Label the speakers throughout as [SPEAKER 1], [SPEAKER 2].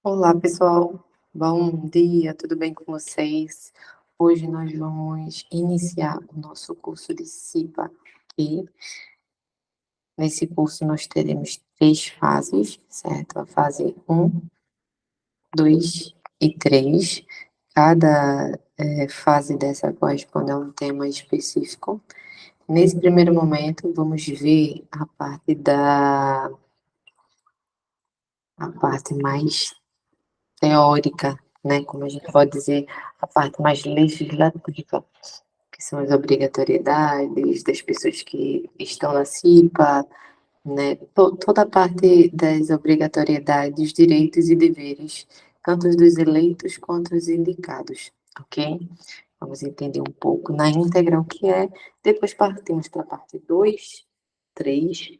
[SPEAKER 1] Olá, pessoal. Bom dia, tudo bem com vocês? Hoje nós vamos iniciar o nosso curso de CIPA aqui. Nesse curso nós teremos 3 fases, certo? A fase 1, 2 e 3. Cada fase dessa corresponde a um tema específico. Nesse primeiro momento, vamos ver a parte mais teórica, né, como a gente pode dizer, a parte mais legislativa, que são as obrigatoriedades das pessoas que estão na CIPA, né, toda a parte das obrigatoriedades, direitos e deveres, tanto dos eleitos quanto os indicados, ok? Vamos entender um pouco na íntegra o que é, depois partimos para a parte 2, 3,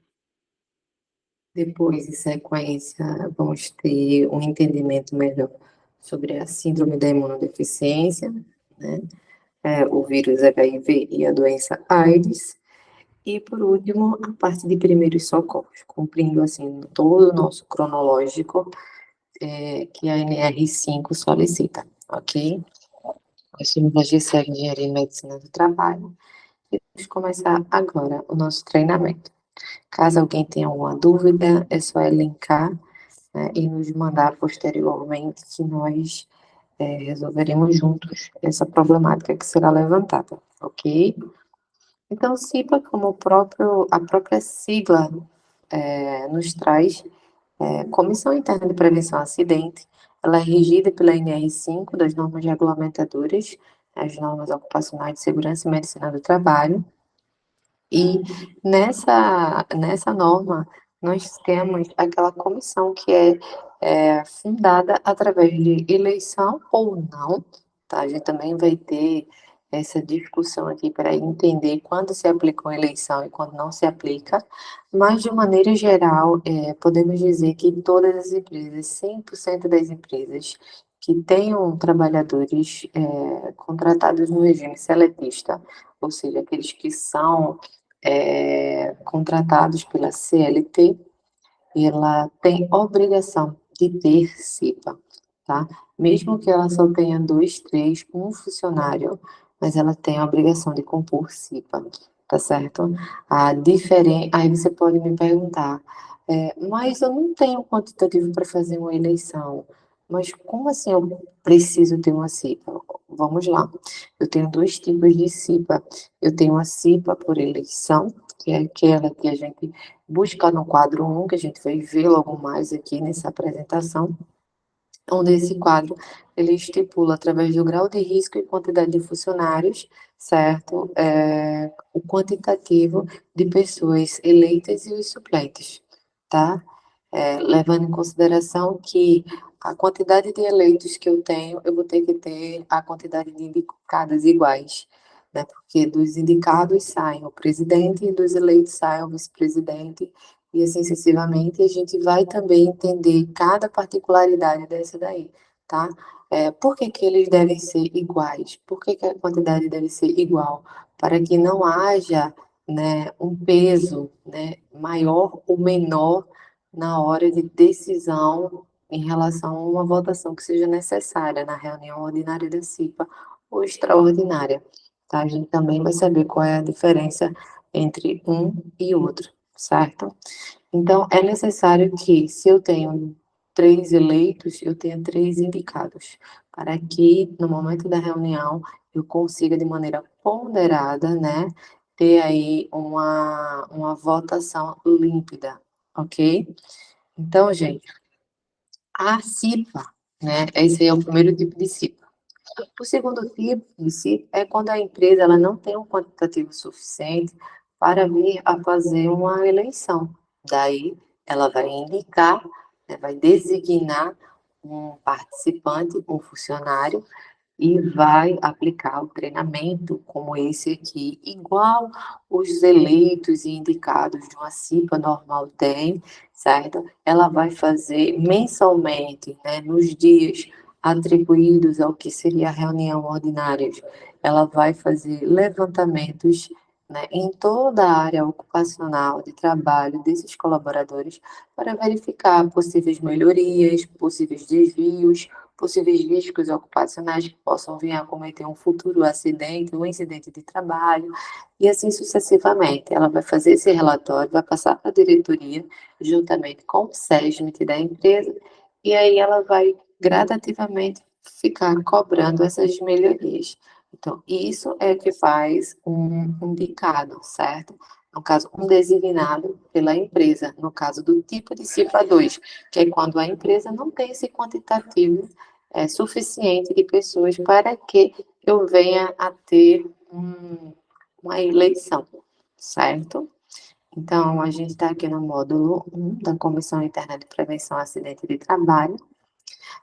[SPEAKER 1] depois, em sequência, vamos ter um entendimento melhor sobre a síndrome da imunodeficiência, né? O vírus HIV e a doença AIDS. E, por último, a parte de primeiros socorros, cumprindo, assim, todo o nosso cronológico que a NR5 solicita, ok? Nós somos a GSEG Engenharia e Medicina do Trabalho e vamos começar agora o nosso treinamento. Caso alguém tenha alguma dúvida, é só elencar, né, e nos mandar posteriormente que nós resolveremos juntos essa problemática que será levantada, ok? Então, CIPA, como a própria sigla nos traz, Comissão Interna de Prevenção a Acidente, ela é regida pela NR5, das normas regulamentadoras, as normas ocupacionais de segurança e medicina do trabalho, e nessa norma, nós temos aquela comissão que é fundada através de eleição ou não, tá? A gente também vai ter essa discussão aqui para entender quando se aplica uma eleição e quando não se aplica, mas de maneira geral, podemos dizer que todas as empresas, 100% das empresas que tenham trabalhadores contratados no regime seletista, ou seja, aqueles que são contratados pela CLT, ela tem obrigação de ter CIPA, tá? Mesmo que ela só tenha 2, 3, um funcionário, mas ela tem a obrigação de compor CIPA, tá certo? Aí você pode me perguntar, mas eu não tenho quantitativo para fazer uma eleição, mas como assim eu preciso ter uma CIPA? Vamos lá, eu tenho 2 tipos de CIPA. Eu tenho a CIPA por eleição, que é aquela que a gente busca no quadro 1, que a gente vai ver logo mais aqui nessa apresentação, onde esse quadro ele estipula, através do grau de risco e quantidade de funcionários, certo? O quantitativo de pessoas eleitas e os suplentes, tá? Levando em consideração que a quantidade de eleitos que eu tenho, eu vou ter que ter a quantidade de indicados iguais, né? Porque dos indicados saem o presidente e dos eleitos saem o vice-presidente, e assim sucessivamente, a gente vai também entender cada particularidade dessa daí, tá? Por que que eles devem ser iguais? Por que que a quantidade deve ser igual? Para que não haja, né, um peso, né, maior ou menor na hora de decisão em relação a uma votação que seja necessária na reunião ordinária da CIPA ou extraordinária, tá? A gente também vai saber qual é a diferença entre um e outro, certo? Então, é necessário que, se eu tenho 3 eleitos, eu tenha 3 indicados, para que, no momento da reunião, eu consiga, de maneira ponderada, né, ter aí uma votação límpida, ok? Então, gente, a CIPA, né, esse é o primeiro tipo de CIPA. O segundo tipo de CIPA é quando a empresa ela não tem um quantitativo suficiente para vir a fazer uma eleição. Daí, ela vai indicar, né, vai designar um participante, um funcionário, e vai aplicar o treinamento como esse aqui, igual os eleitos e indicados de uma CIPA normal têm, certo? Ela vai fazer mensalmente, né, nos dias atribuídos ao que seria a reunião ordinária, ela vai fazer levantamentos né, em toda a área ocupacional de trabalho desses colaboradores para verificar possíveis melhorias, possíveis desvios, possíveis riscos ocupacionais que possam vir a cometer um futuro acidente, um incidente de trabalho, e assim sucessivamente. Ela vai fazer esse relatório, vai passar para a diretoria, juntamente com o SESMIT da empresa, e aí ela vai gradativamente ficar cobrando essas melhorias. Então, isso é o que faz um indicado, certo? No caso, um designado pela empresa, no caso do tipo de CIPA 2, que é quando a empresa não tem esse quantitativo suficiente de pessoas para que eu venha a ter uma eleição, certo? Então, a gente está aqui no módulo 1 da Comissão Interna de Prevenção a Acidente de Trabalho.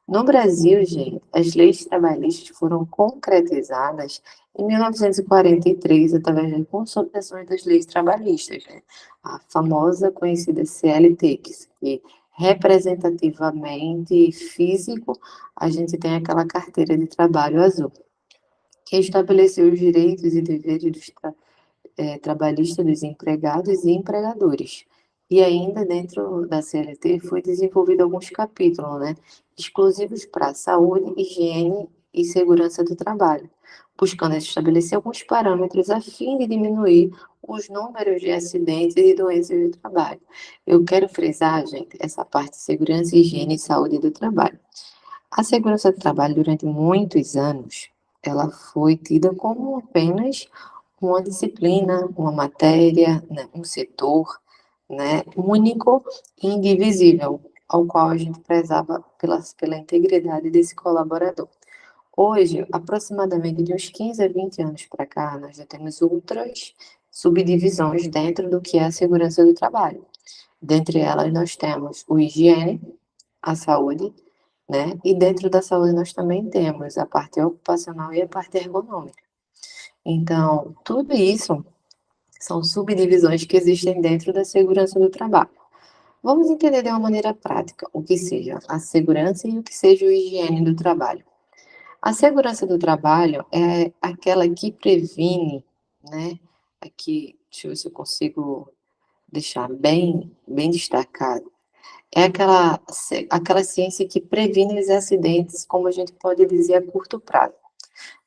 [SPEAKER 1] No Brasil, gente, as leis trabalhistas foram concretizadas em 1943 através das consolidações das leis trabalhistas, né? A famosa conhecida CLT, que representativamente físico, a gente tem aquela carteira de trabalho azul, que estabeleceu os direitos e deveres dos trabalhista dos empregados e empregadores. E ainda dentro da CLT foi desenvolvido alguns capítulos, né, exclusivos para saúde, higiene e segurança do trabalho, buscando estabelecer alguns parâmetros a fim de diminuir os números de acidentes e doenças do trabalho. Eu quero frisar, gente, essa parte de segurança, higiene e saúde do trabalho. A segurança do trabalho, durante muitos anos, ela foi tida como apenas uma disciplina, uma matéria, né, um setor, né, único e indivisível, ao qual a gente prezava pela integridade desse colaborador. Hoje, aproximadamente de uns 15 a 20 anos para cá, nós já temos outras subdivisões dentro do que é a segurança do trabalho. Dentre elas, nós temos o higiene, a saúde, né? E dentro da saúde nós também temos a parte ocupacional e a parte ergonômica. Então, tudo isso são subdivisões que existem dentro da segurança do trabalho. Vamos entender de uma maneira prática o que seja a segurança e o que seja o higiene do trabalho. A segurança do trabalho é aquela que previne, né? Aqui, deixa eu ver se eu consigo deixar bem destacado. É aquela ciência que previne os acidentes, como a gente pode dizer, a curto prazo.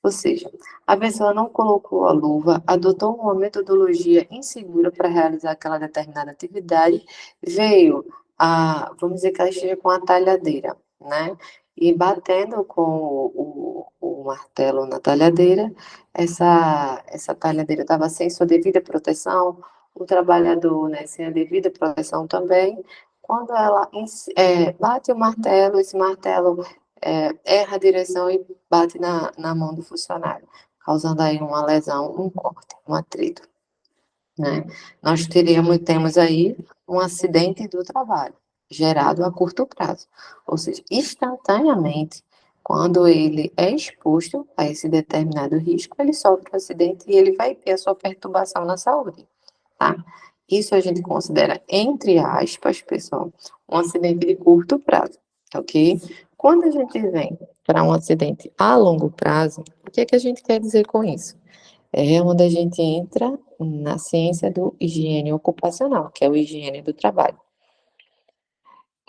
[SPEAKER 1] Ou seja, a pessoa não colocou a luva, adotou uma metodologia insegura para realizar aquela determinada atividade, veio vamos dizer que ela esteja com a talhadeira, né? E batendo com o martelo na talhadeira, essa talhadeira estava sem sua devida proteção, o trabalhador, né, sem a devida proteção também. Quando ela bate o martelo, esse martelo erra a direção e bate na mão do funcionário, causando aí uma lesão, um corte, um atrito, né? Nós temos aí um acidente do trabalho, gerado a curto prazo, ou seja, instantaneamente, quando ele é exposto a esse determinado risco, ele sofre um acidente e ele vai ter a sua perturbação na saúde, tá? Isso a gente considera, entre aspas, pessoal, um acidente de curto prazo, ok? Quando a gente vem para um acidente a longo prazo, o que é que a gente quer dizer com isso? É onde a gente entra na ciência do higiene ocupacional, que é o higiene do trabalho.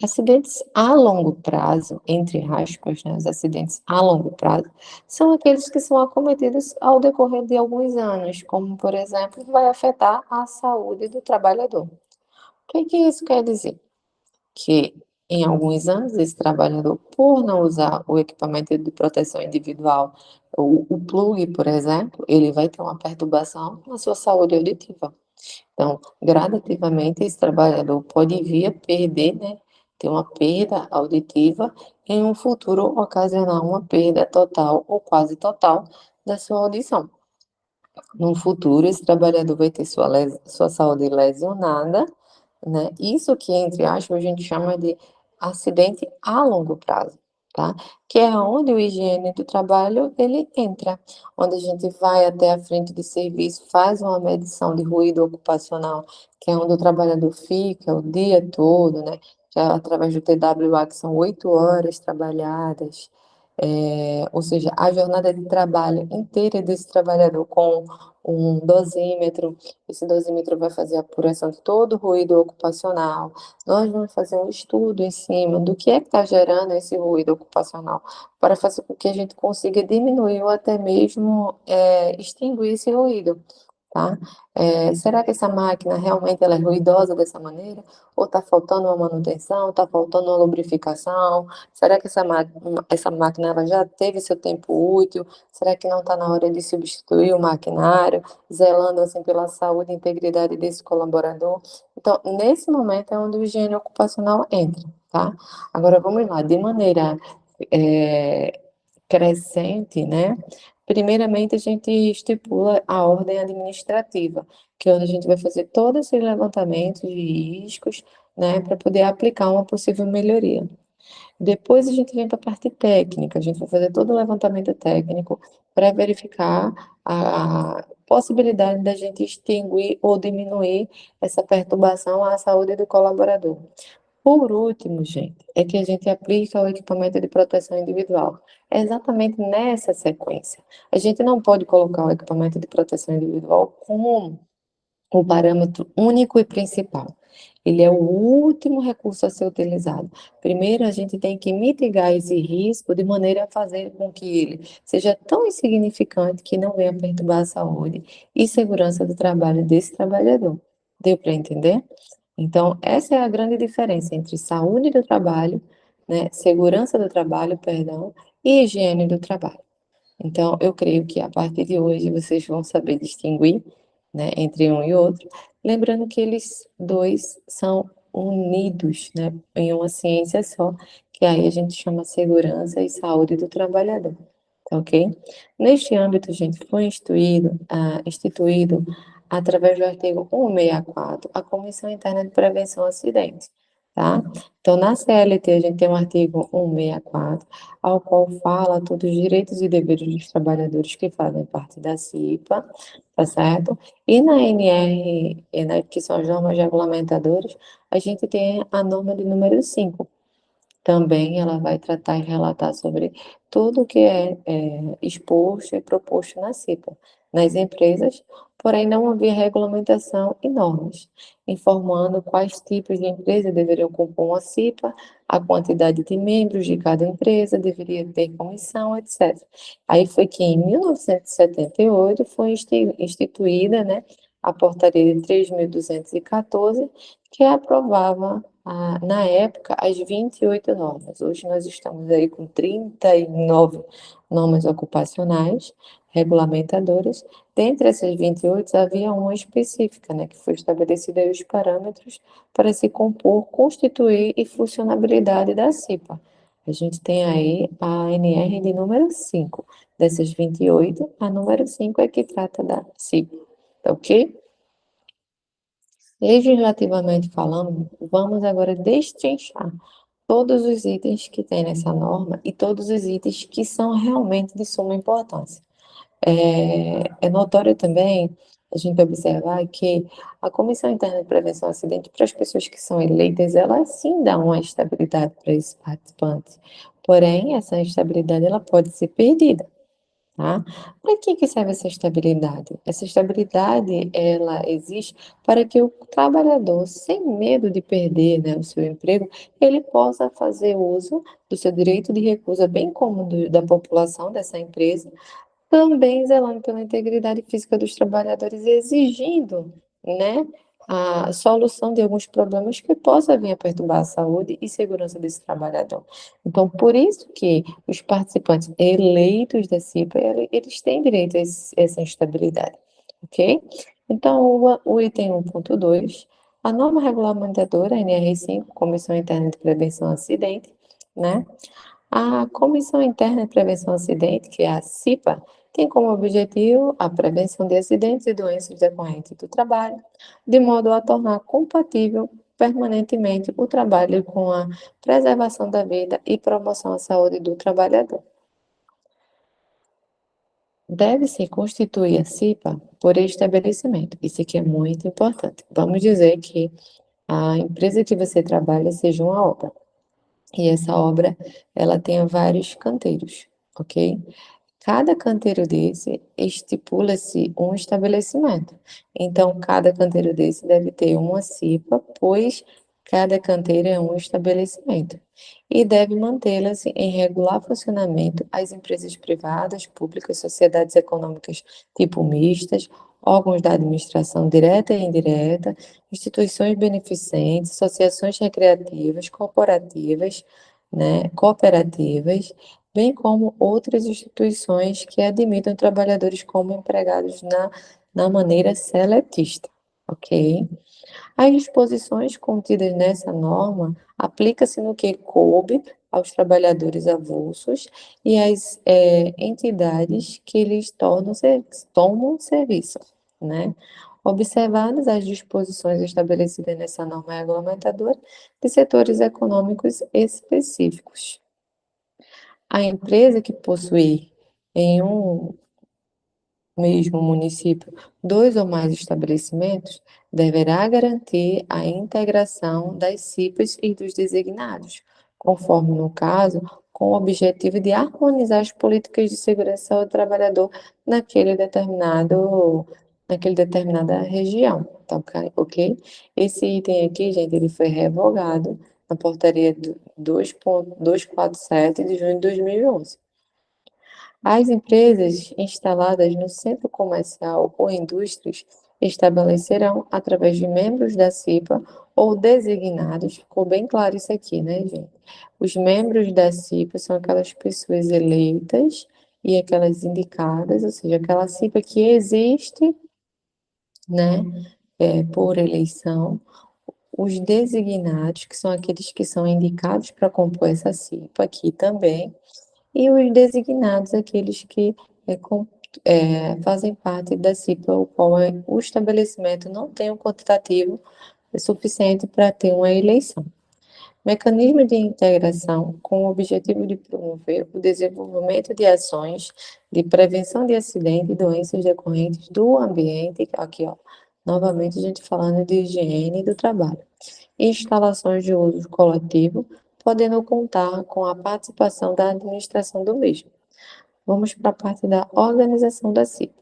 [SPEAKER 1] Acidentes a longo prazo, entre aspas, né, os acidentes a longo prazo, são aqueles que são acometidos ao decorrer de alguns anos, como, por exemplo, vai afetar a saúde do trabalhador. O que isso quer dizer? Que em alguns anos esse trabalhador, por não usar o equipamento de proteção individual, o plug, por exemplo, ele vai ter uma perturbação na sua saúde auditiva. Então, gradativamente, esse trabalhador pode vir a perder, né, ter uma perda auditiva e em um futuro ocasionar uma perda total ou quase total da sua audição. No futuro, esse trabalhador vai ter sua saúde lesionada, né? Isso que, entre aspas, a gente chama de acidente a longo prazo, tá? Que é onde o higiene do trabalho, ele entra, onde a gente vai até a frente de serviço, faz uma medição de ruído ocupacional, que é onde o trabalhador fica o dia todo, né? Que é através do TWA, que são 8 horas trabalhadas, ou seja, a jornada de trabalho inteira desse trabalhador com um dosímetro. Esse dosímetro vai fazer a apuração de todo o ruído ocupacional. Nós vamos fazer um estudo em cima do que é que está gerando esse ruído ocupacional, para fazer com que a gente consiga diminuir ou até mesmo extinguir esse ruído. Tá? Será que essa máquina realmente ela é ruidosa dessa maneira? Ou está faltando uma manutenção? Está faltando uma lubrificação? Será que essa máquina ela já teve seu tempo útil? Será que não está na hora de substituir o maquinário, zelando assim pela saúde e integridade desse colaborador? Então, nesse momento é onde o higiene ocupacional entra, tá? Agora vamos lá, de maneira é, crescente, né? Primeiramente, a gente estipula a ordem administrativa, que é onde a gente vai fazer todos esses levantamentos de riscos, né, para poder aplicar uma possível melhoria. Depois a gente vem para a parte técnica, a gente vai fazer todo o levantamento técnico para verificar a possibilidade da gente extinguir ou diminuir essa perturbação à saúde do colaborador. Por último, gente, é que a gente aplica o equipamento de proteção individual. É exatamente nessa sequência. A gente não pode colocar o equipamento de proteção individual como o parâmetro único e principal. Ele é o último recurso a ser utilizado. Primeiro, a gente tem que mitigar esse risco de maneira a fazer com que ele seja tão insignificante que não venha perturbar a saúde e segurança do trabalho desse trabalhador. Deu para entender? Então, essa é a grande diferença entre saúde do trabalho, né, segurança do trabalho, perdão, e higiene do trabalho. Então, eu creio que a partir de hoje vocês vão saber distinguir, né, entre um e outro, lembrando que eles dois são unidos, né, em uma ciência só, que aí a gente chama segurança e saúde do trabalhador, tá ok? Neste âmbito, gente, foi instituído através do artigo 164, a Comissão Interna de Prevenção a Acidentes, tá? Então, na CLT, a gente tem o artigo 164, ao qual fala todos os direitos e deveres dos trabalhadores que fazem parte da CIPA, tá certo? E na NR, né, que são as normas regulamentadoras, a gente tem a norma de número 5. Também ela vai tratar e relatar sobre tudo o que é exposto e proposto na CIPA, nas empresas, porém não havia regulamentação e normas, informando quais tipos de empresa deveriam compor uma CIPA, a quantidade de membros de cada empresa, deveria ter comissão, etc. Aí foi que em 1978 foi instituída, né, a portaria de 3.214, que aprovava na época, as 28 normas. Hoje nós estamos aí com 39 normas ocupacionais regulamentadoras. Dentre essas 28, havia uma específica, né, que foi estabelecida aí os parâmetros para se compor, constituir e funcionabilidade da CIPA. A gente tem aí a NR de número 5. Dessas 28, a número 5 é que trata da CIPA, tá ok? Legislativamente falando, vamos agora destrinchar todos os itens que tem nessa norma e todos os itens que são realmente de suma importância. É notório também a gente observar que a Comissão Interna de Prevenção ao Acidente, para as pessoas que são eleitas, ela sim dá uma estabilidade para esses participantes. Porém, essa estabilidade ela pode ser perdida. Tá? Para que serve essa estabilidade? Essa estabilidade, ela existe para que o trabalhador, sem medo de perder, né, o seu emprego, ele possa fazer uso do seu direito de recusa, bem como da população dessa empresa, também zelando pela integridade física dos trabalhadores e exigindo, né, a solução de alguns problemas que possa vir a perturbar a saúde e segurança desse trabalhador. Então, por isso que os participantes eleitos da CIPA, eles têm direito a essa instabilidade, ok? Então, o item 1.2, a norma regulamentadora, NR5, Comissão Interna de Prevenção ao Acidente, né? A Comissão Interna de Prevenção ao Acidente, que é a CIPA, tem como objetivo a prevenção de acidentes e doenças decorrentes do trabalho, de modo a tornar compatível permanentemente o trabalho com a preservação da vida e promoção à saúde do trabalhador. Deve-se constituir a CIPA por estabelecimento. Isso aqui é muito importante. Vamos dizer que a empresa que você trabalha seja uma obra. E essa obra, ela tem vários canteiros, ok? Cada canteiro desse estipula-se um estabelecimento. Então, cada canteiro desse deve ter uma CIPA, pois cada canteiro é um estabelecimento. E deve mantê-las em regular funcionamento as empresas privadas, públicas, sociedades econômicas tipo mistas, órgãos da administração direta e indireta, instituições beneficentes, associações recreativas, corporativas, né, cooperativas, bem como outras instituições que admitam trabalhadores como empregados na maneira seletista, ok? As disposições contidas nessa norma aplicam-se no que coube aos trabalhadores avulsos e às entidades que lhes tomam serviço, né? Observadas as disposições estabelecidas nessa norma regulamentadora de setores econômicos específicos. A empresa que possuir em um mesmo município dois ou mais estabelecimentos deverá garantir a integração das CIPAs e dos designados, conforme no caso, com o objetivo de harmonizar as políticas de segurança do trabalhador naquele determinada região, tá ok? Esse item aqui, gente, ele foi revogado na portaria 2.247 de junho de 2011. As empresas instaladas no centro comercial ou indústrias estabelecerão, através de membros da CIPA ou designados, ficou bem claro isso aqui, né, gente? Os membros da CIPA são aquelas pessoas eleitas e aquelas indicadas, ou seja, aquela CIPA que existe, né, por eleição. Os designados, que são aqueles que são indicados para compor essa CIPA aqui também, e os designados, aqueles que fazem parte da CIPA, o qual o estabelecimento não tem um quantitativo suficiente para ter uma eleição. Mecanismo de integração com o objetivo de promover o desenvolvimento de ações de prevenção de acidentes e doenças decorrentes do ambiente, aqui ó, novamente a gente falando de higiene do trabalho. Instalações de uso coletivo, podendo contar com a participação da administração do mesmo. Vamos para a parte da organização da CIPA.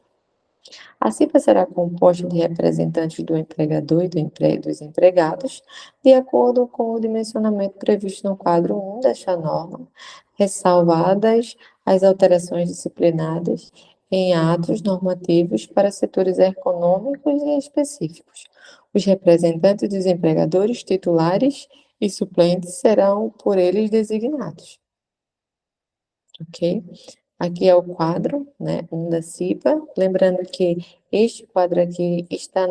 [SPEAKER 1] A CIPA será composta de representantes do empregador e dos empregados, de acordo com o dimensionamento previsto no quadro 1 desta norma, ressalvadas as alterações disciplinadas em atos normativos para setores econômicos e específicos. Os representantes dos empregadores titulares e suplentes serão por eles designados. Ok? Aqui é o quadro, né, da CIPA. Lembrando que este quadro aqui está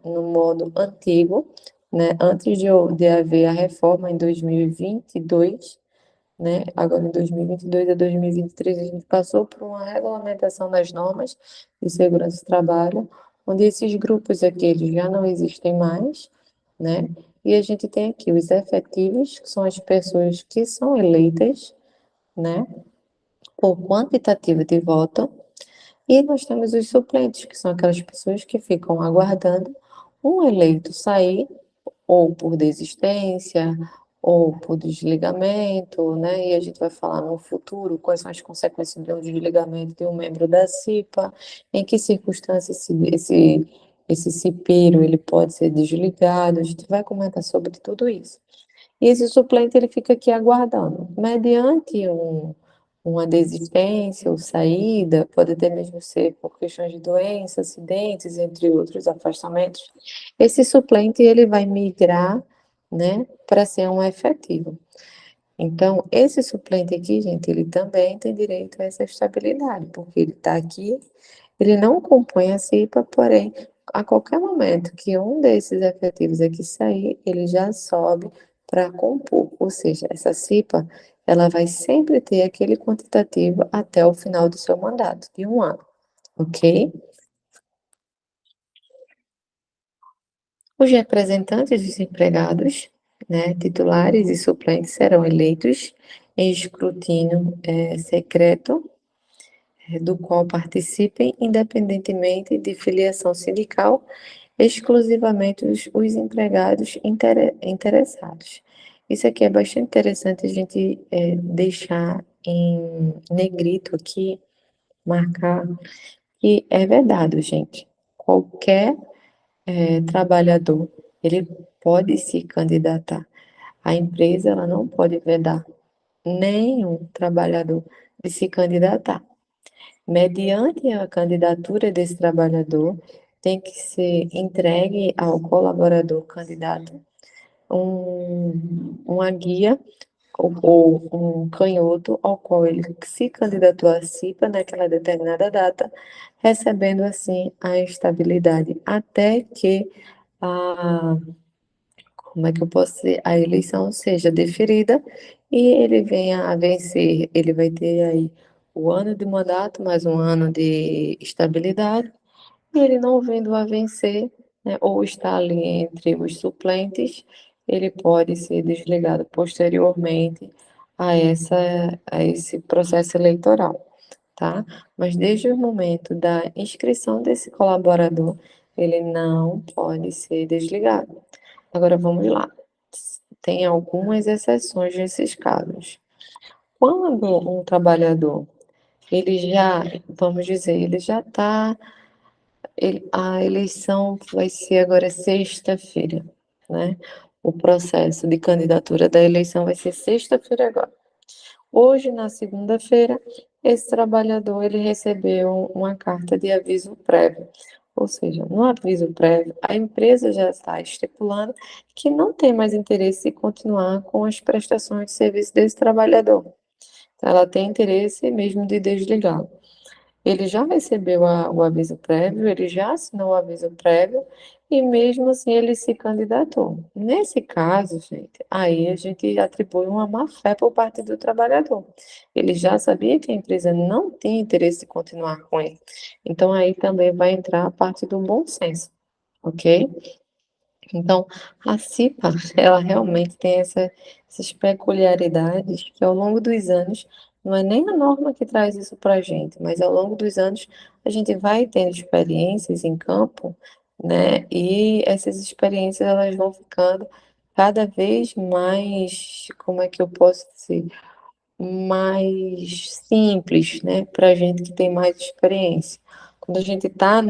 [SPEAKER 1] no modo antigo, né, antes de haver a reforma em 2022, né, agora em 2022 a 2023 a gente passou por uma regulamentação das normas de segurança do trabalho, onde esses grupos aqui eles já não existem mais, né, e a gente tem aqui os efetivos, que são as pessoas que são eleitas, né, por quantitativa de voto, e nós temos os suplentes, que são aquelas pessoas que ficam aguardando um eleito sair, ou por desistência, ou por desligamento, né? E a gente vai falar no futuro quais são as consequências de um desligamento de um membro da CIPA, em que circunstâncias esse cipeiro ele pode ser desligado, a gente vai comentar sobre tudo isso. E esse suplente ele fica aqui aguardando, mediante uma desistência ou saída, pode até mesmo ser por questões de doença, acidentes, entre outros afastamentos. Esse suplente ele vai migrar, né, para ser um efetivo. Então, esse suplente aqui, gente, ele também tem direito a essa estabilidade, porque ele está aqui, ele não compõe a CIPA, porém, a qualquer momento que um desses efetivos aqui sair, ele já sobe para compor, ou seja, essa CIPA, ela vai sempre ter aquele quantitativo até o final do seu mandato, de 1 ano, ok? Os representantes dos empregados, né, titulares e suplentes serão eleitos em escrutínio secreto, do qual participem, independentemente de filiação sindical, exclusivamente os empregados interessados. Isso aqui é bastante interessante a gente deixar em negrito aqui, marcar, que é verdade, gente. Qualquer trabalhador, ele pode se candidatar. A empresa, ela não pode vedar nenhum trabalhador de se candidatar. Mediante a candidatura desse trabalhador, tem que ser entregue ao colaborador candidato uma guia ou um canhoto ao qual ele se candidatou a CIPA naquela determinada data, recebendo assim a estabilidade até que a, como é que eu posso dizer, a eleição seja deferida e ele venha a vencer. Ele vai ter aí o ano de mandato, mais um ano de estabilidade, e ele não vindo a vencer, né, ou está ali entre os suplentes, ele pode ser desligado posteriormente a esse processo eleitoral, tá? Mas desde o momento da inscrição desse colaborador, ele não pode ser desligado. Agora vamos lá. Tem algumas exceções nesses casos. Quando um trabalhador, ele já, vamos dizer, ele já está, a eleição vai ser agora sexta-feira, né? O processo de candidatura da eleição vai ser sexta-feira agora. Hoje, na segunda-feira, esse trabalhador ele recebeu uma carta de aviso prévio. Ou seja, no aviso prévio, a empresa já está estipulando que não tem mais interesse em continuar com as prestações de serviço desse trabalhador. Ela tem interesse mesmo de desligá-lo. Ele já recebeu o aviso prévio, ele já assinou o aviso prévio e mesmo assim ele se candidatou. Nesse caso, gente, aí a gente atribui uma má-fé por parte do trabalhador. Ele já sabia que a empresa não tinha interesse em continuar com ele. Então aí também vai entrar a parte do bom senso, ok? Então, a CIPA, ela realmente tem essas peculiaridades que ao longo dos anos, não é nem a norma que traz isso para a gente, mas ao longo dos anos a gente vai tendo experiências em campo, né? E essas experiências elas vão ficando cada vez mais, como é que eu posso dizer, mais simples, né, para a gente que tem mais experiência. Quando a gente está,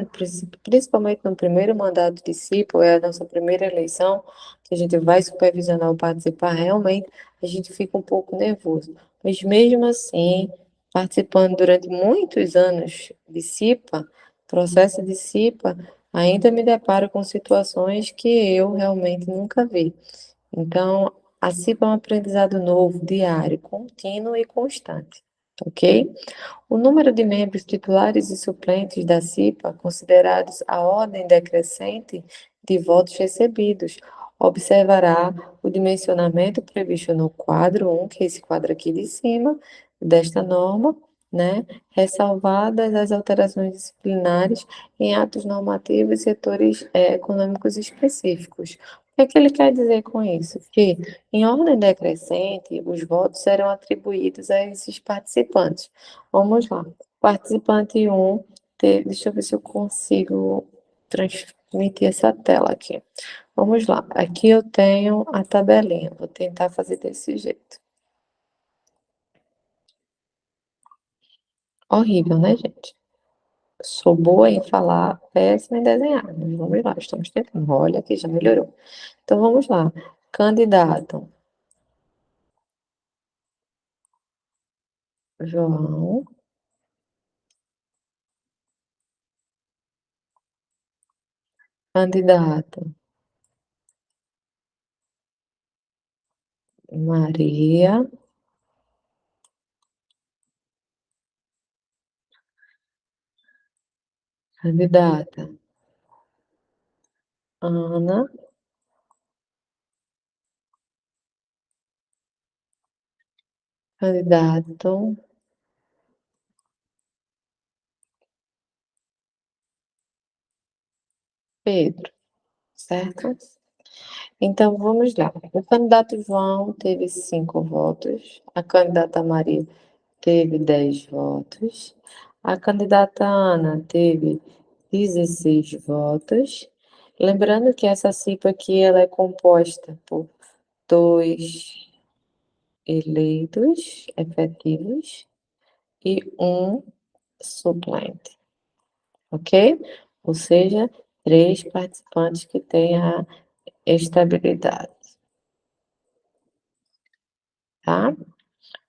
[SPEAKER 1] principalmente no primeiro mandato de CIPO, é a nossa primeira eleição, que a gente vai supervisionar ou participar, realmente a gente fica um pouco nervoso. Mas mesmo assim, participando durante muitos anos de CIPA, processo de CIPA, ainda me deparo com situações que eu realmente nunca vi. Então, a CIPA é um aprendizado novo, diário, contínuo e constante, ok? O número de membros titulares e suplentes da CIPA, considerados a ordem decrescente de votos recebidos, observará o dimensionamento previsto no quadro 1, que é esse quadro aqui de cima, desta norma, né? Ressalvadas as alterações disciplinares em atos normativos e setores econômicos específicos. O que é que ele quer dizer com isso? Que, em ordem decrescente, os votos serão atribuídos a esses participantes. Vamos lá. Participante 1, deixa eu ver se eu consigo transmitir essa tela aqui. Vamos lá. Aqui eu tenho a tabelinha. Vou tentar fazer desse jeito. Horrível, né, gente? Sou boa em falar, péssima em desenhar. Mas vamos lá, estamos tentando. Olha que já melhorou. Então vamos lá. Candidato João. Candidato Maria. Candidata Ana. Candidato Pedro, certo? Então, vamos lá. O candidato João teve 5 votos, a candidata Maria teve 10 votos, a candidata Ana teve 16 votos. Lembrando que essa CIPA aqui ela é composta por 2 eleitos efetivos e um suplente, ok? Ou seja, 3 participantes que têm a estabilidade, tá?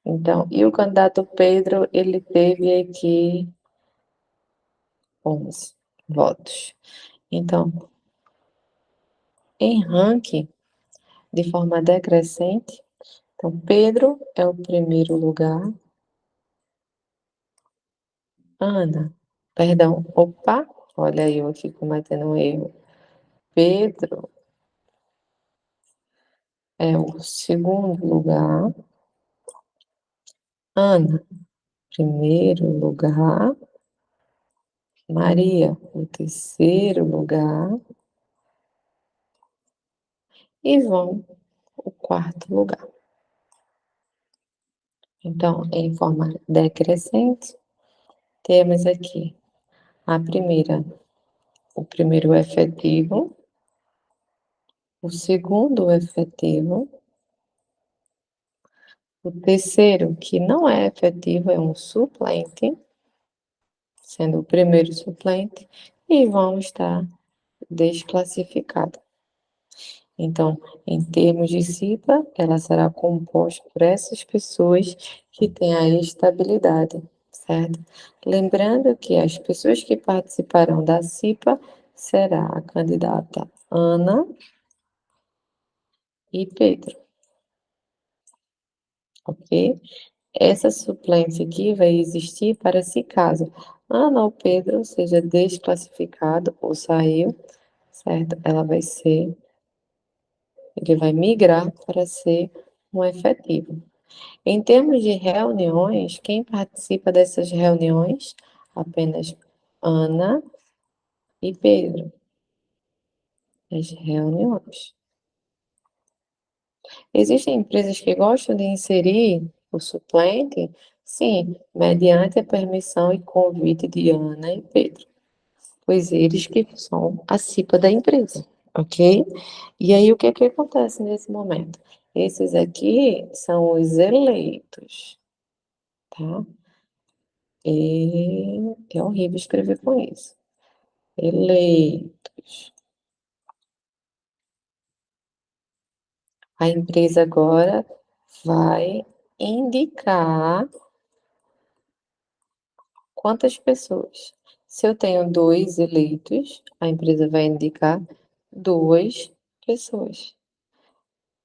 [SPEAKER 1] Então, e o candidato Pedro, ele teve aqui 11 votos. Então, em ranking, de forma decrescente, então Pedro é o primeiro lugar. Ana, perdão, opa, olha eu aqui cometendo um erro. Pedro é o segundo lugar. Ana, primeiro lugar. Maria, o terceiro lugar. E João, o quarto lugar. Então, em forma decrescente, temos aqui a primeira, o primeiro efetivo, o segundo efetivo, o terceiro, que não é efetivo, é um suplente, sendo o primeiro suplente, e vão estar desclassificados. Então, em termos de CIPA, ela será composta por essas pessoas que têm a estabilidade, certo? Lembrando que as pessoas que participarão da CIPA será a candidata Ana e Pedro, ok? Essa suplência aqui vai existir para se caso Ana ou Pedro seja desclassificado ou saiu, certo? Ele vai migrar para ser um efetivo. Em termos de reuniões, quem participa dessas reuniões? Apenas Ana e Pedro. As reuniões. Existem empresas que gostam de inserir o suplente? Sim, mediante a permissão e convite de Ana e Pedro, pois eles que são a CIPA da empresa, ok? E aí, o que é que acontece nesse momento? Esses aqui são os eleitos, tá? E é horrível escrever com isso. Eleitos. A empresa agora vai indicar quantas pessoas. Se eu tenho 2 eleitos, a empresa vai indicar 2 pessoas,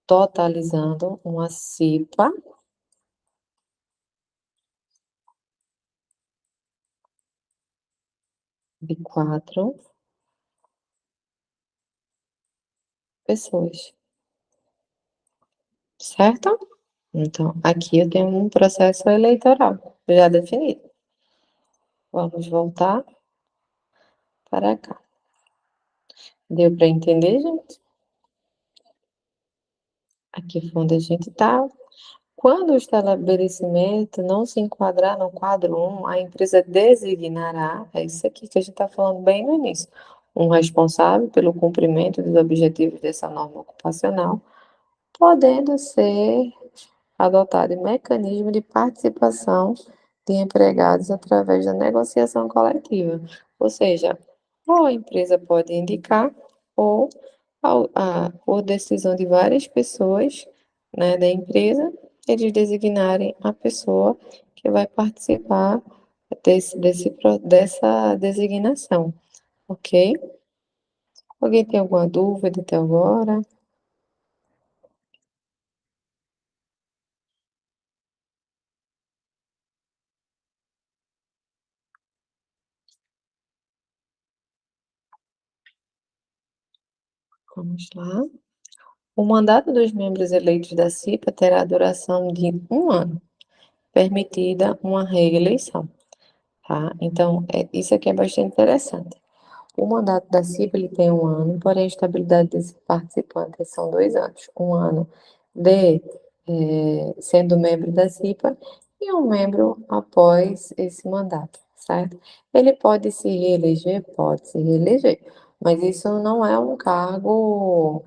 [SPEAKER 1] totalizando uma CIPA de 4 pessoas, certo? Então, aqui eu tenho um processo eleitoral já definido. Vamos voltar para cá. Deu para entender, gente? Aqui foi onde a gente está. Quando o estabelecimento não se enquadrar no quadro 1, a empresa designará, é isso aqui que a gente está falando bem no início, um responsável pelo cumprimento dos objetivos dessa norma ocupacional, podendo ser adotado mecanismo de participação de empregados através da negociação coletiva. Ou seja, ou a empresa pode indicar, ou por decisão de várias pessoas, né, da empresa, eles designarem a pessoa que vai participar dessa designação, ok? Alguém tem alguma dúvida até agora? Vamos lá. O mandato dos membros eleitos da CIPA terá duração de 1 ano, permitida uma reeleição, tá? Então, isso aqui é bastante interessante. O mandato da CIPA ele tem 1 ano, porém a estabilidade desse participante são 2 anos. 1 ano sendo membro da CIPA e um membro após esse mandato, certo? Ele pode se reeleger, mas isso não é um cargo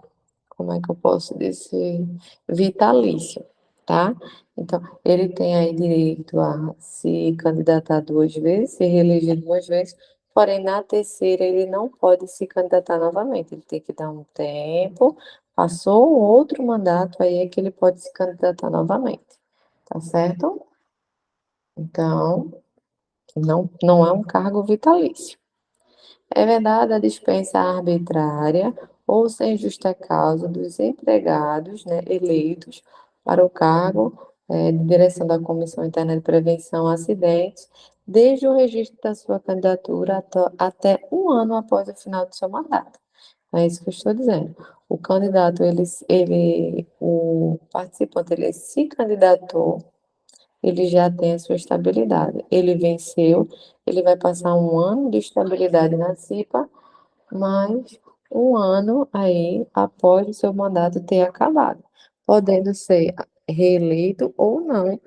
[SPEAKER 1] como é que eu posso dizer, vitalício, tá? Então, ele tem aí direito a se candidatar 2 vezes, ser reelegido 2 vezes, porém, na terceira, ele não pode se candidatar novamente, ele tem que dar um tempo, passou um outro mandato, aí é que ele pode se candidatar novamente, tá certo? Então, não é um cargo vitalício. É vedada a dispensa arbitrária ou sem justa causa dos empregados, né, eleitos para o cargo de direção da Comissão Interna de Prevenção a Acidentes, desde o registro da sua candidatura até um ano após o final do seu mandato. É isso que eu estou dizendo. O candidato, o participante, ele se candidatou, ele já tem a sua estabilidade. Ele venceu, ele vai passar um ano de estabilidade na CIPA, mais um ano aí após o seu mandato ter acabado, podendo ser reeleito ou não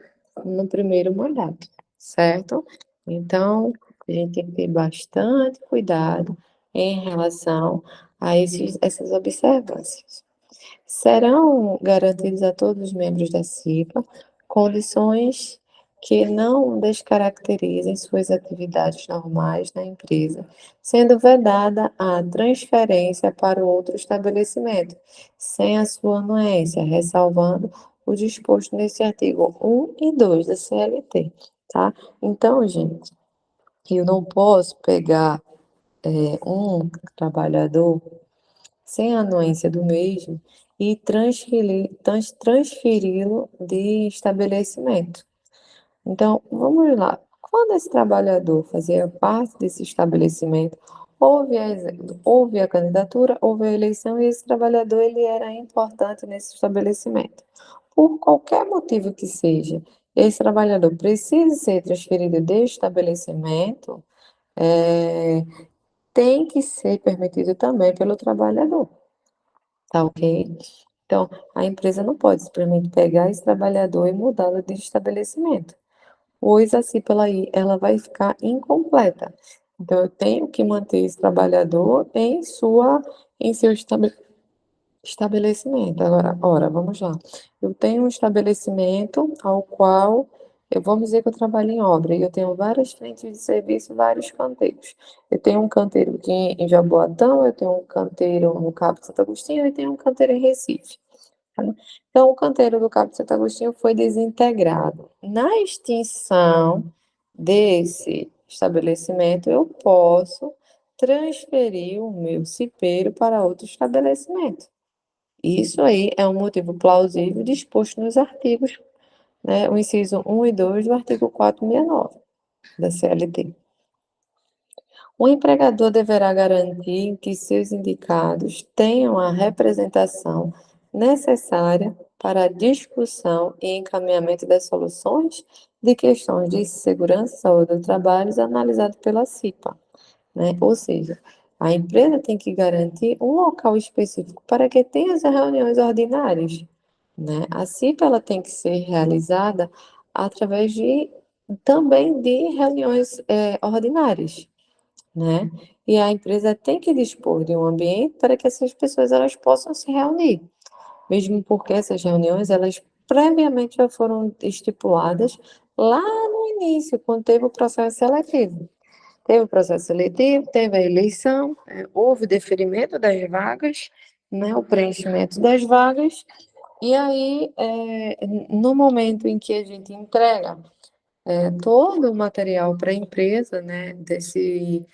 [SPEAKER 1] no primeiro mandato, certo? Então, a gente tem que ter bastante cuidado em relação a essas observâncias. Serão garantidos a todos os membros da CIPA condições que não descaracterizem suas atividades normais na empresa, sendo vedada a transferência para outro estabelecimento, sem a sua anuência, ressalvando o disposto nesse artigo 1 e 2 da CLT, tá? Então, gente, eu não posso pegar um trabalhador sem a anuência do mesmo e transferi-lo de estabelecimento. Então, vamos lá. Quando esse trabalhador fazia parte desse estabelecimento, houve a candidatura, houve a eleição e esse trabalhador ele era importante nesse estabelecimento. Por qualquer motivo que seja, esse trabalhador precisa ser transferido de estabelecimento, é, tem que ser permitido também pelo trabalhador. Tá ok? Então, a empresa não pode simplesmente pegar esse trabalhador e mudá-lo de estabelecimento, pois assim ela vai ficar incompleta. Então, eu tenho que manter esse trabalhador em seu estabelecimento. Agora, ora, vamos lá. Eu tenho um estabelecimento ao qual vamos dizer que eu trabalho em obra e eu tenho várias frentes de serviço, vários canteiros. Eu tenho um canteiro aqui em Jaboatão, eu tenho um canteiro no Cabo de Santo Agostinho e tenho um canteiro em Recife. Tá? Então, o canteiro do Cabo de Santo Agostinho foi desintegrado. Na extinção desse estabelecimento, eu posso transferir o meu cipeiro para outro estabelecimento. Isso aí é um motivo plausível disposto nos artigos, né, o inciso 1 e 2 do artigo 469 da CLT. O empregador deverá garantir que seus indicados tenham a representação necessária para a discussão e encaminhamento das soluções de questões de segurança e saúde do trabalho analisadas pela CIPA, né? Ou seja, a empresa tem que garantir um local específico para que tenha as reuniões ordinárias, né? A CIPA ela tem que ser realizada através também de reuniões ordinárias, né? E a empresa tem que dispor de um ambiente para que essas pessoas elas possam se reunir, mesmo porque essas reuniões elas previamente já foram estipuladas lá no início, quando teve o processo seletivo. Teve o processo seletivo, teve a eleição, houve o deferimento das vagas, né, o preenchimento das vagas, e aí, no momento em que a gente entrega todo o material para a empresa, né, desse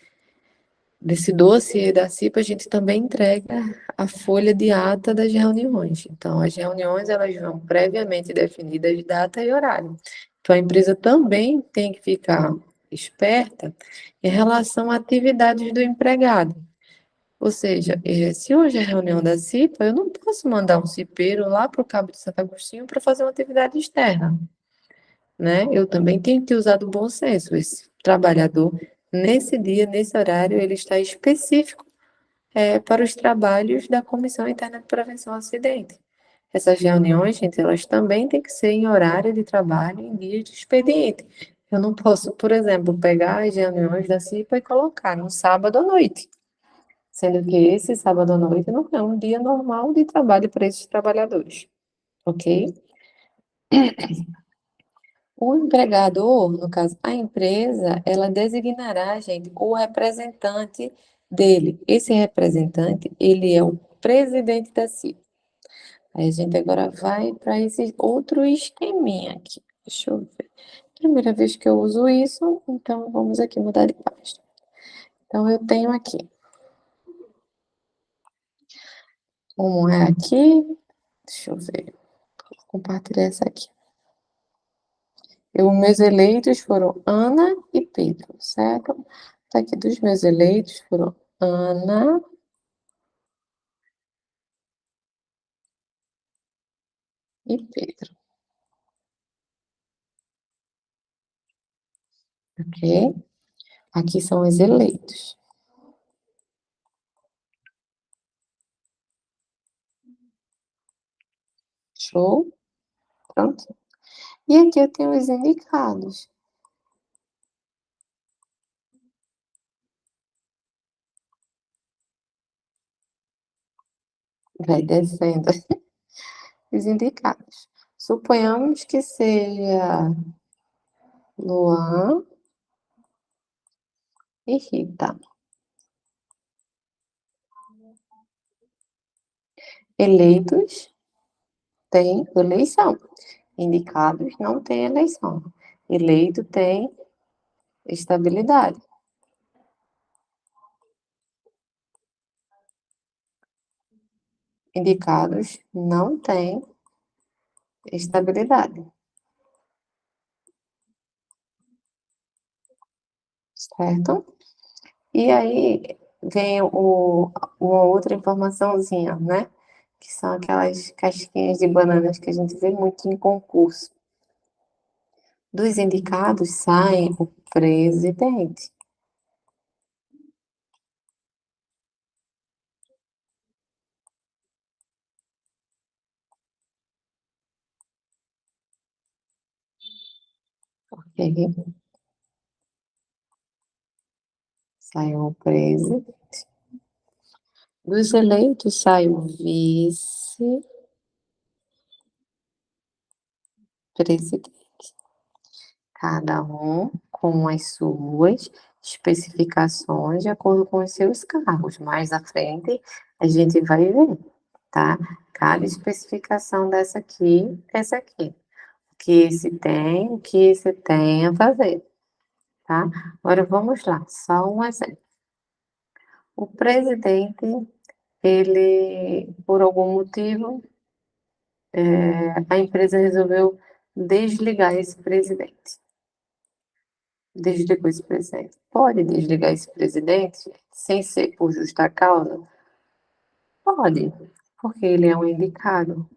[SPEAKER 1] dossiê da CIPA, a gente também entrega a folha de ata das reuniões. Então, as reuniões elas vão previamente definidas data e horário. Então, a empresa também tem que ficar esperta em relação a atividades do empregado. Ou seja, se hoje é a reunião da CIPA, eu não posso mandar um cipeiro lá para o Cabo de Santo Agostinho para fazer uma atividade externa, né? Eu também tenho que usar do bom senso. Esse trabalhador, nesse dia, nesse horário, ele está específico para os trabalhos da Comissão Interna de Prevenção ao Acidente. Essas reuniões, gente, elas também têm que ser em horário de trabalho, em dias de expediente. Eu não posso, por exemplo, pegar as reuniões da CIPA e colocar no sábado à noite, sendo que esse sábado à noite não é um dia normal de trabalho para esses trabalhadores, ok? O empregador, no caso, a empresa, ela designará, gente, o representante dele. Esse representante, ele é o presidente da CIP. Aí a gente agora vai para esse outro esqueminha aqui. Deixa eu ver. Primeira vez que eu uso isso, então vamos aqui mudar de página. Então, eu tenho aqui. Como é aqui? Deixa eu ver. Vou compartilhar essa aqui. Meus eleitos foram Ana e Pedro, certo? Tá aqui, dos meus eleitos foram Ana e Pedro, ok? Aqui são os eleitos. Show? Pronto. E aqui eu tenho os indicados. Vai descendo os indicados. Suponhamos que seja Luan e Rita. Eleitos tem eleição. Indicados não tem eleição. Eleito tem estabilidade. Indicados não tem estabilidade, certo? E aí vem uma outra informaçãozinha, né? Que são aquelas casquinhas de bananas que a gente vê muito em concurso. Dos indicados sai o presidente. Ok? Sai o presidente. Dos eleitos sai o vice-presidente. Cada um com as suas especificações de acordo com os seus cargos. Mais à frente a gente vai ver, tá? Cada especificação dessa aqui, essa aqui. O que esse tem, o que esse tem a fazer, tá? Agora vamos lá, só um exemplo. O presidente, ele, por algum motivo, a empresa resolveu desligar esse presidente. Desligou esse presidente. Pode desligar esse presidente sem ser por justa causa? Pode, porque ele é um indicado.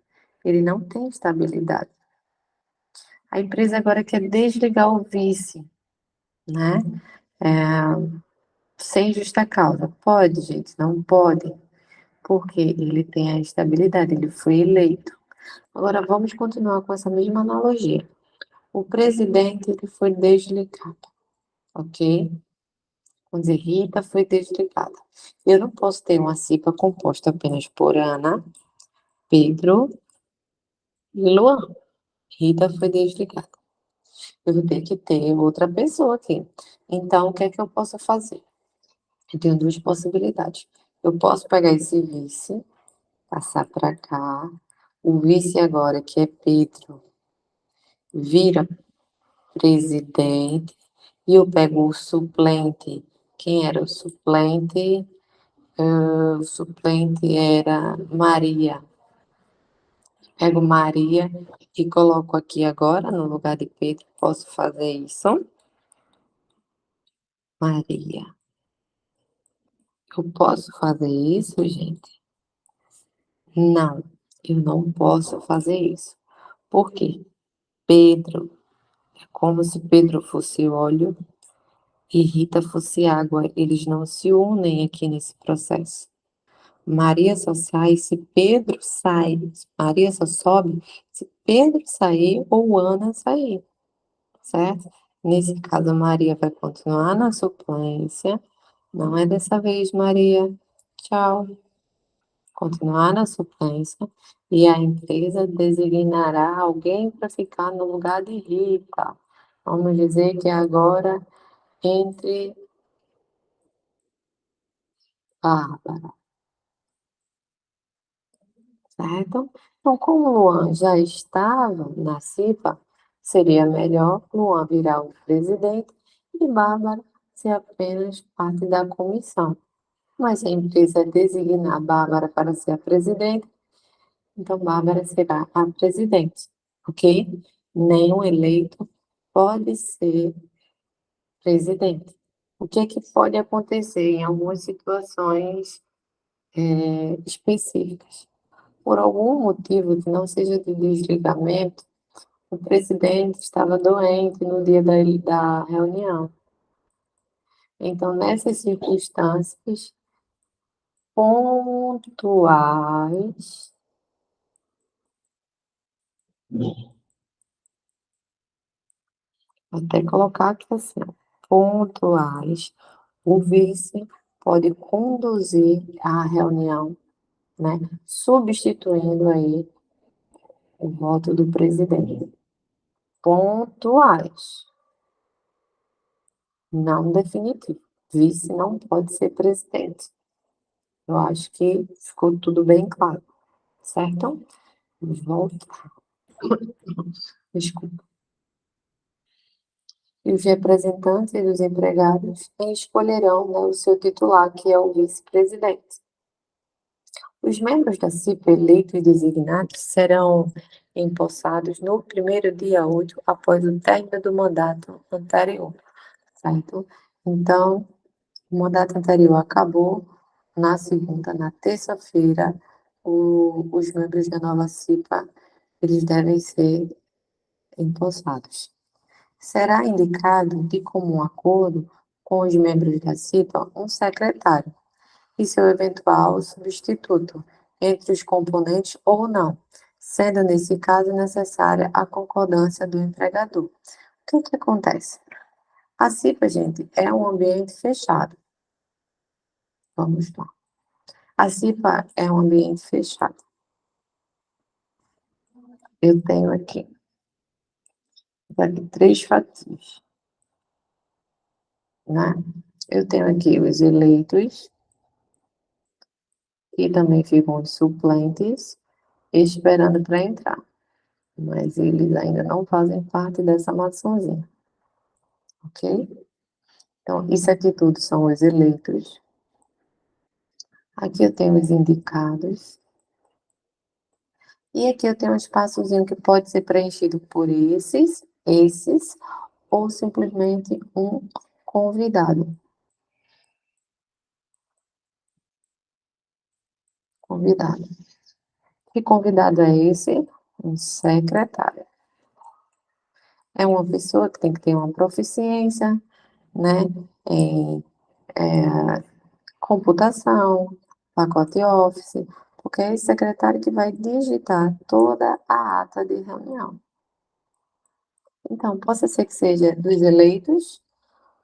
[SPEAKER 1] Ele não tem estabilidade. A empresa agora quer desligar o vice, né? Sem justa causa. Pode, gente? Não pode, porque ele tem a estabilidade, ele foi eleito. Agora vamos continuar com essa mesma analogia. O presidente ele foi desligado, ok? Vamos dizer, Rita foi desligada. Eu não posso ter uma CIPA composta apenas por Ana, Pedro e Luan. Rita foi desligada. Eu vou ter que ter outra pessoa aqui. Então, o que é que eu posso fazer? Eu tenho duas possibilidades. Eu posso pegar esse vice, passar para cá. O vice agora, que é Pedro, vira presidente. E eu pego o suplente. Quem era o suplente? O suplente era Maria. Pego Maria e coloco aqui agora, no lugar de Pedro. Posso fazer isso? Maria. Eu posso fazer isso, gente? Não, eu não posso fazer isso. Por quê? Pedro, é como se Pedro fosse óleo e Rita fosse água. Eles não se unem aqui nesse processo. Maria só sai se Pedro sai. Maria só sobe se Pedro sair ou Ana sair, certo? Nesse caso, Maria vai continuar na suplência. Não é dessa vez, Maria, Tchau. Continuar na suplência e a empresa designará alguém para ficar no lugar de Rita. Vamos dizer que agora entre Bárbara, certo? Então, como Luan já estava na CIPA, seria melhor Luan virar o presidente e Bárbara ser apenas parte da comissão. Mas a empresa designar Bárbara para ser a presidente, então Bárbara será a presidente, ok? Nenhum eleito pode ser presidente. O que é que pode acontecer em algumas situações específicas? Por algum motivo que não seja de desligamento, o presidente estava doente no dia da reunião. Então, nessas circunstâncias pontuais, vou até colocar aqui assim, ó, pontuais, o vice pode conduzir a reunião, né, substituindo aí o voto do presidente. Pontuais, não definitivo. Vice não pode ser presidente. Eu acho que ficou tudo bem claro, certo? Volta. Desculpa. E os representantes e os empregados escolherão, né, o seu titular, que é o vice-presidente. Os membros da CIP eleitos e designados serão empossados no primeiro dia útil após o término do mandato anterior, certo? Então, o mandato anterior acabou, na segunda, na terça-feira, os membros da nova CIPA, eles devem ser empossados. Será indicado, de comum acordo com os membros da CIPA, um secretário e seu eventual substituto entre os componentes ou não, sendo nesse caso necessária a concordância do empregador. O que acontece? A CIPA, gente, é um ambiente fechado. Vamos lá. A CIPA é um ambiente fechado. Eu tenho aqui três fatias, né? Eu tenho aqui os eleitos, e também ficam os suplentes, esperando para entrar. Mas eles ainda não fazem parte dessa maçãzinha, ok? Então, isso aqui tudo são os eleitos. Aqui eu tenho os indicados. E aqui eu tenho um espaçozinho que pode ser preenchido por esses, ou simplesmente um convidado. Convidado. Que convidado é esse? Um secretário. É uma pessoa que tem que ter uma proficiência, né, em computação, pacote Office, porque é esse secretário que vai digitar toda a ata de reunião. Então, possa ser que seja dos eleitos,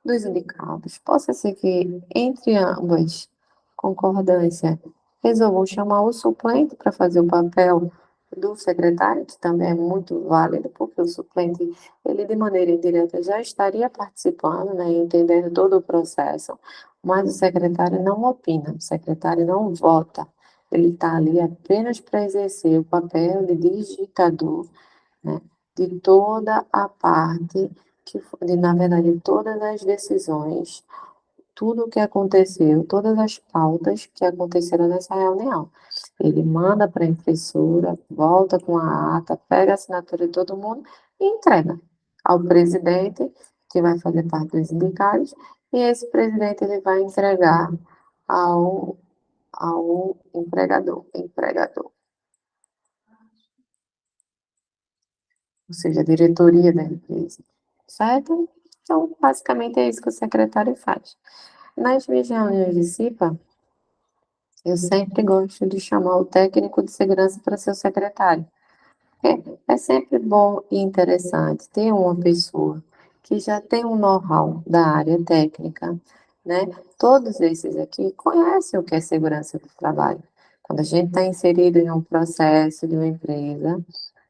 [SPEAKER 1] dos indicados, possa ser que entre ambas concordância resolvam chamar o suplente para fazer o papel do secretário, que também é muito válido, porque o suplente, ele de maneira indireta já estaria participando, né, entendendo todo o processo, mas o secretário não opina, o secretário não vota, ele está ali apenas para exercer o papel de digitador, né, de toda a parte, na verdade, todas as decisões, tudo o que aconteceu, todas as pautas que aconteceram nessa reunião. Ele manda para a impressora, volta com a ata, pega a assinatura de todo mundo e entrega ao presidente, que vai fazer parte dos sindicatos, e esse presidente ele vai entregar ao empregador, ou seja, a diretoria da empresa, certo? Então, basicamente é isso que o secretário faz. Nas minhas reuniões de CIPA, eu sempre gosto de chamar o técnico de segurança para ser o secretário. É sempre bom e interessante ter uma pessoa que já tem um know-how da área técnica, né? Todos esses aqui conhecem o que é segurança do trabalho. Quando a gente está inserido em um processo de uma empresa,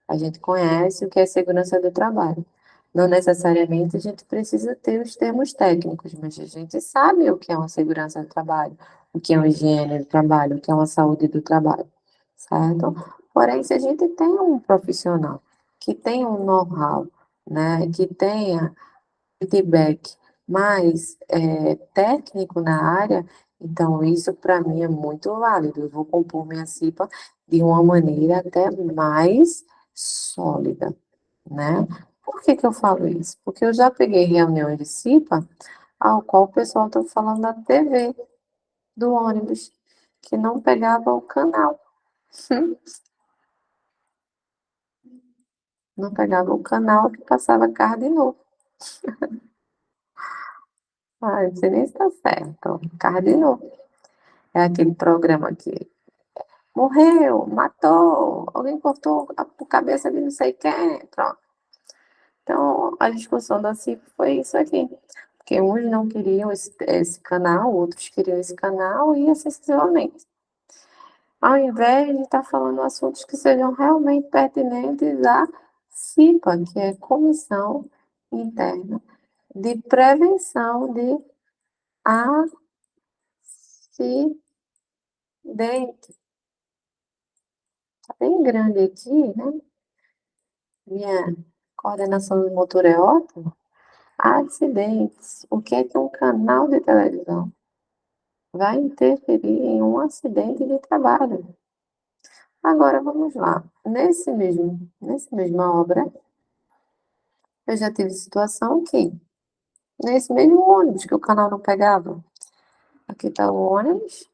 [SPEAKER 1] a gente conhece o que é segurança do trabalho. Não necessariamente a gente precisa ter os termos técnicos, mas a gente sabe o que é uma segurança do trabalho, o que é uma higiene do trabalho, o que é uma saúde do trabalho, certo? Porém, se a gente tem um profissional que tem um know-how, né, que tenha feedback mais técnico na área, então isso para mim é muito válido. Eu vou compor minha CIPA de uma maneira até mais sólida, né? Por que que eu falo isso? Porque eu já peguei reuniões de CIPA ao qual o pessoal está falando da TV do ônibus, que não pegava o canal. Não pegava o canal que passava carro de novo. Ah, não sei nem se está certo. Carro de novo. É aquele programa que morreu, matou, alguém cortou a cabeça de não sei quem, pronto. Então, a discussão da CIP foi isso aqui. Porque uns não queriam esse canal, outros queriam esse canal e assim sucessivamente. Ao invés de estar falando assuntos que sejam realmente pertinentes à CIPA, que é Comissão Interna de Prevenção de Acidente. Está bem grande aqui, né? Minha coordenação de motor é ótima. Acidentes. O que é que um canal de televisão vai interferir em um acidente de trabalho? Agora vamos lá. Nessa mesma obra, eu já tive situação que, nesse mesmo ônibus que o canal não pegava, aqui está o ônibus,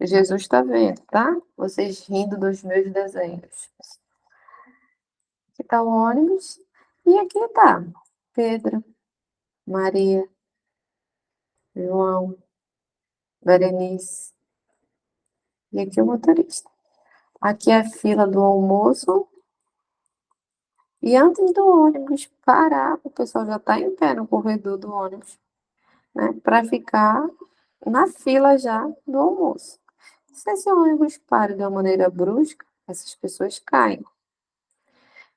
[SPEAKER 1] Jesus está vendo, tá? Vocês rindo dos meus desenhos. Aqui está o ônibus e aqui está Pedro, Maria, João, Berenice e aqui o motorista. Aqui é a fila do almoço. E antes do ônibus parar, o pessoal já está em pé no corredor do ônibus, né? Para ficar na fila já do almoço. Se esse ônibus para de uma maneira brusca, essas pessoas caem.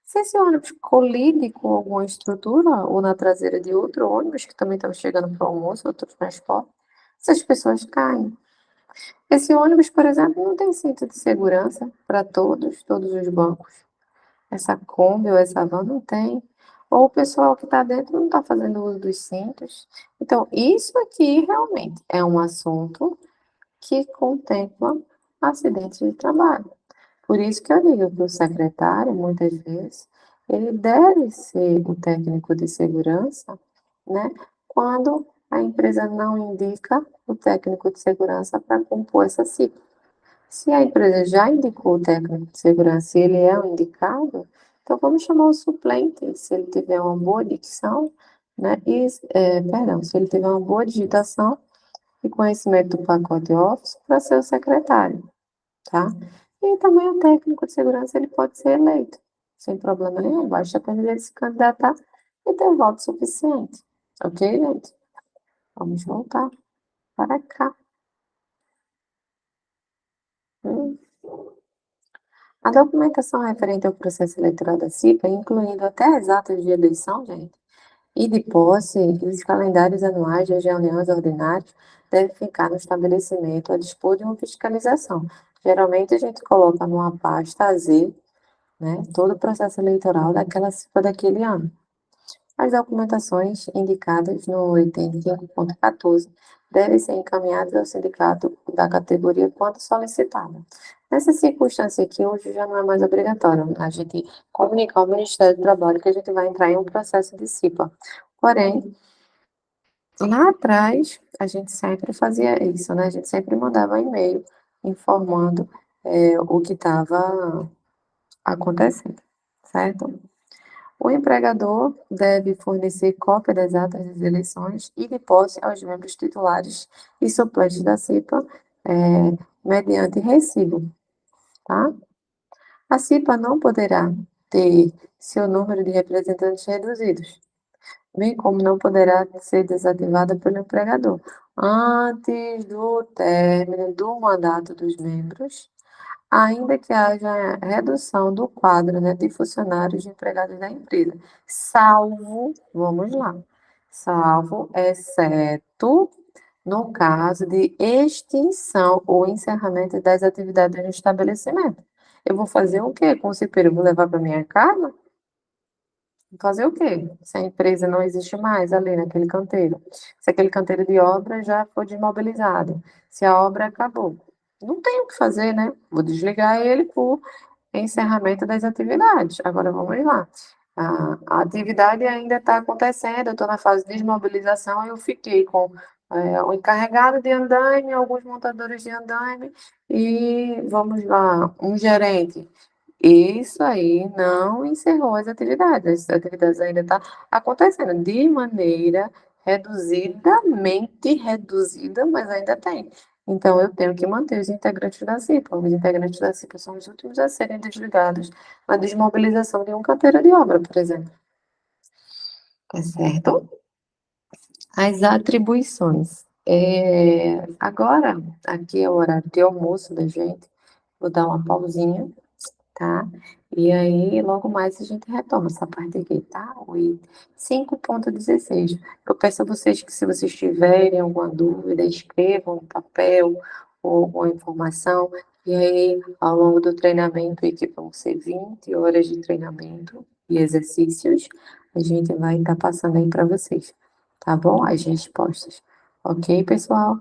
[SPEAKER 1] Se esse ônibus colide com alguma estrutura ou na traseira de outro ônibus que também estava chegando para o almoço, outro transporte, essas pessoas caem. Esse ônibus, por exemplo, não tem cinto de segurança para todos os bancos. Essa Kombi ou essa van não tem. Ou o pessoal que está dentro não está fazendo uso dos cintos. Então, isso aqui realmente é um assunto que contempla acidentes de trabalho. Por isso que eu digo que o secretário, muitas vezes, ele deve ser o técnico de segurança, né? Quando a empresa não indica o técnico de segurança para compor essa CIP. Se a empresa já indicou o técnico de segurança e ele é o indicado, então vamos chamar o suplente, se ele tiver uma boa dicção, né? Perdão, se ele tiver uma boa digitação e conhecimento do pacote Office para ser o secretário, tá? E também o técnico de segurança ele pode ser eleito, sem problema nenhum, basta apenas ele se candidatar e ter voto suficiente. Ok, gente? Vamos voltar para cá. Hum. A documentação referente ao processo eleitoral da CIPA, incluindo até as atas de eleição, gente, e de posse, e os calendários anuais das reuniões ordinárias, deve ficar no estabelecimento a dispor de uma fiscalização. Geralmente a gente coloca numa pasta Z, né, todo o processo eleitoral daquela CIPA daquele ano. As documentações indicadas no 85.14 devem ser encaminhadas ao sindicato da categoria quando solicitada. Nessa circunstância aqui, hoje já não é mais obrigatório a gente comunicar ao Ministério do Trabalho que a gente vai entrar em um processo de CIPA. Porém, lá atrás, a gente sempre fazia isso, né? A gente sempre mandava e-mail informando o que estava acontecendo, certo? O empregador deve fornecer cópia das atas das eleições e de posse aos membros titulares e suplentes da CIPA, mediante recibo, tá? A CIPA não poderá ter seu número de representantes reduzidos, bem como não poderá ser desativada pelo empregador antes do término do mandato dos membros, ainda que haja redução do quadro, né, de funcionários e empregados da empresa, salvo, vamos lá, salvo, exceto no caso de extinção ou encerramento das atividades no estabelecimento. Eu vou fazer o quê com o cipeiro? Eu vou levar para minha casa? Fazer o quê? Se a empresa não existe mais ali naquele canteiro. Se aquele canteiro de obra já foi desmobilizado. Se a obra acabou. Não tem o que fazer, né? Vou desligar ele por encerramento das atividades. Agora vamos lá. A atividade ainda está acontecendo, eu estou na fase de desmobilização, eu fiquei com o encarregado de andaime, alguns montadores de andaime e, vamos lá, um gerente. Isso aí não encerrou as atividades ainda estão acontecendo de maneira reduzidamente reduzida, mas ainda tem. Então, eu tenho que manter os integrantes da CIPA. Os integrantes da CIPA são os últimos a serem desligados na desmobilização de um canteiro de obra, por exemplo. Tá certo? As atribuições. Agora, aqui é o horário de almoço da gente. Vou dar uma pausinha, tá? E aí, logo mais a gente retoma essa parte aqui, tá? O 5.16. Eu peço a vocês que, se vocês tiverem alguma dúvida, escrevam no papel ou alguma informação. E aí, ao longo do treinamento, que vão ser 20 horas de treinamento e exercícios, a gente vai estar passando aí para vocês, tá bom? As respostas. Ok, pessoal?